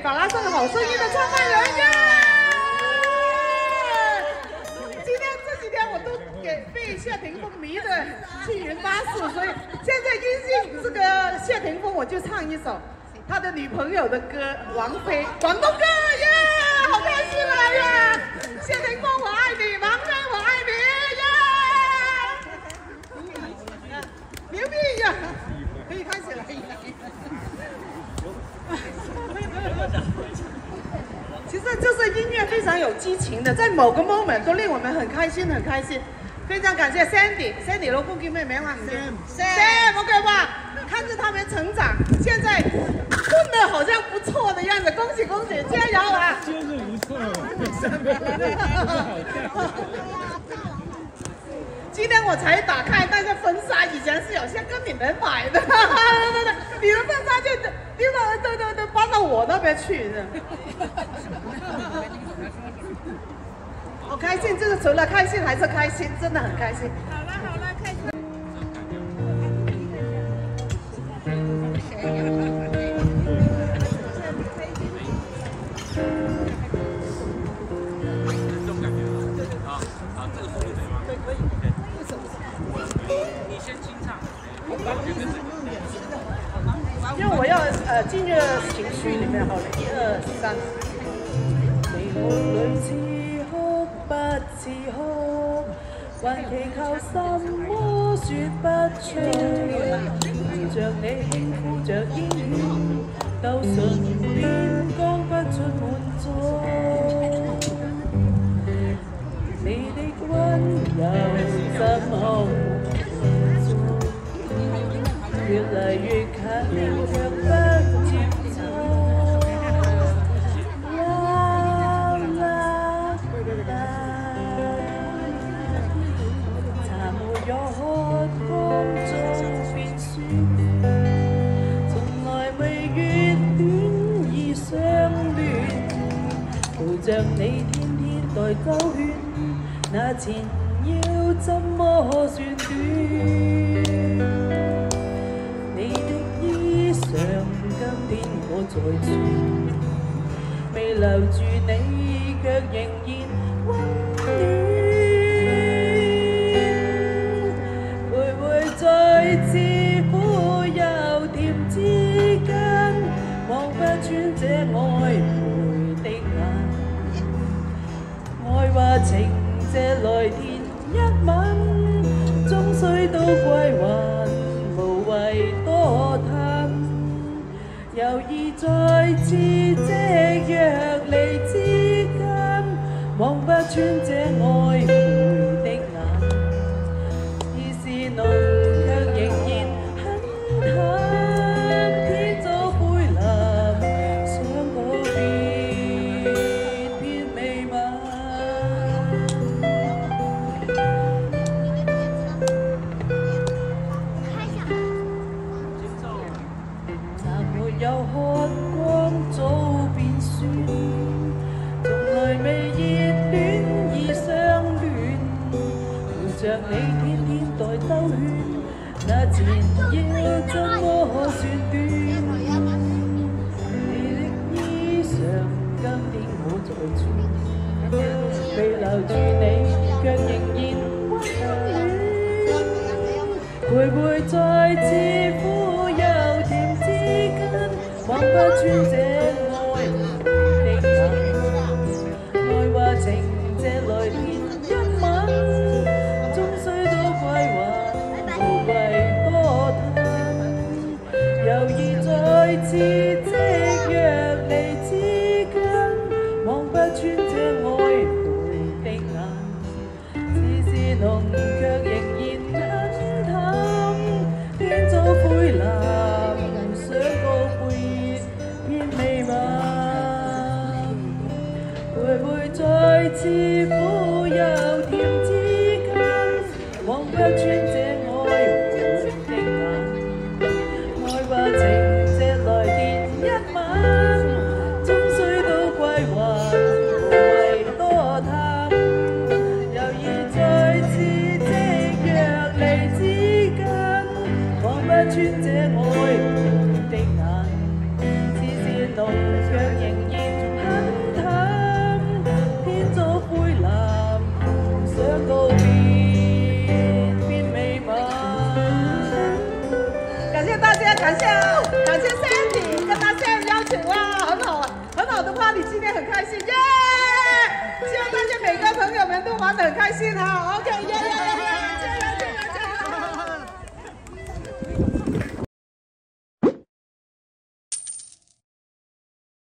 马拉松好声音的创办人耶！这几天我都被谢霆锋迷得七云八素，所以现在因应这个谢霆锋，我就唱一首他的女朋友的歌，王菲，广东歌耶，好开心啊呀！谢霆锋我爱你，王菲我爱你呀！牛逼呀！可以开始了。其实就是音乐非常有激情的，在某个 moment 都令我们很开心，很开心。非常感谢 Sandy 老公叫咩名啊 ？Sam OK 吧？看着他们成长，现在混得好像不错的样子，恭喜恭喜，加油啊！就是不错，今天我才打开那个婚纱，以前是有些跟你们买的，你的婚纱就丢到都搬到我那边去的。好开心，就是除了开心还是开心，真的很开心。好了，开心。你先清唱，因为我要进入情绪里面，好了，1、2、3。無論似哭不似哭，還祈求什麼說不出。陪着你輕呼着煙圈，兜順便講不出滿足。你的溫柔怎麼越嚟越近，卻不接觸。茶沒有喝光中變酸，從來未越戀已相戀，陪着你天天代周旋，那纏要怎麼算短？你的衣裳今天我在穿，未留住你卻仍然溫暖。徘徊在似苦又甜之間，望不穿這曖昧的眼。愛話情借來填一吻，終須都歸還，無謂多嘆。猶豫在似夕若離之間，望不穿這曖昧的眼。意是濃卻仍然很淡，天早灰藍，想告別偏未晚。茶沒有喝光早變酸，從來未熱戀已相戀，陪着你天天代兜圈，那纏要怎麼算短？你的衣裳今天我在穿，未留住你卻仍然溫暖，徘徊在似苦又甜之間，望不穿這愛的眼。愛話情借來填一吻，終須都歸還，無謂多嘆。猶豫在似夕若離之間，望不穿這曖昧的眼。似是濃卻仍然很淡，天早灰藍，想告別偏未晚。徘徊在似苦又甜之間，望不穿這曖昧的眼。愛話情借來填一吻，終須都歸還，無謂多嘆。猶豫在似夕若離之間，望不穿這曖昧的眼。似是濃卻仍感谢 Sandy 跟他 Sam 邀请，哇，很好的 party， 今天很开心，耶！希望大家每个朋友们都玩得很开心哈，OK，耶耶耶。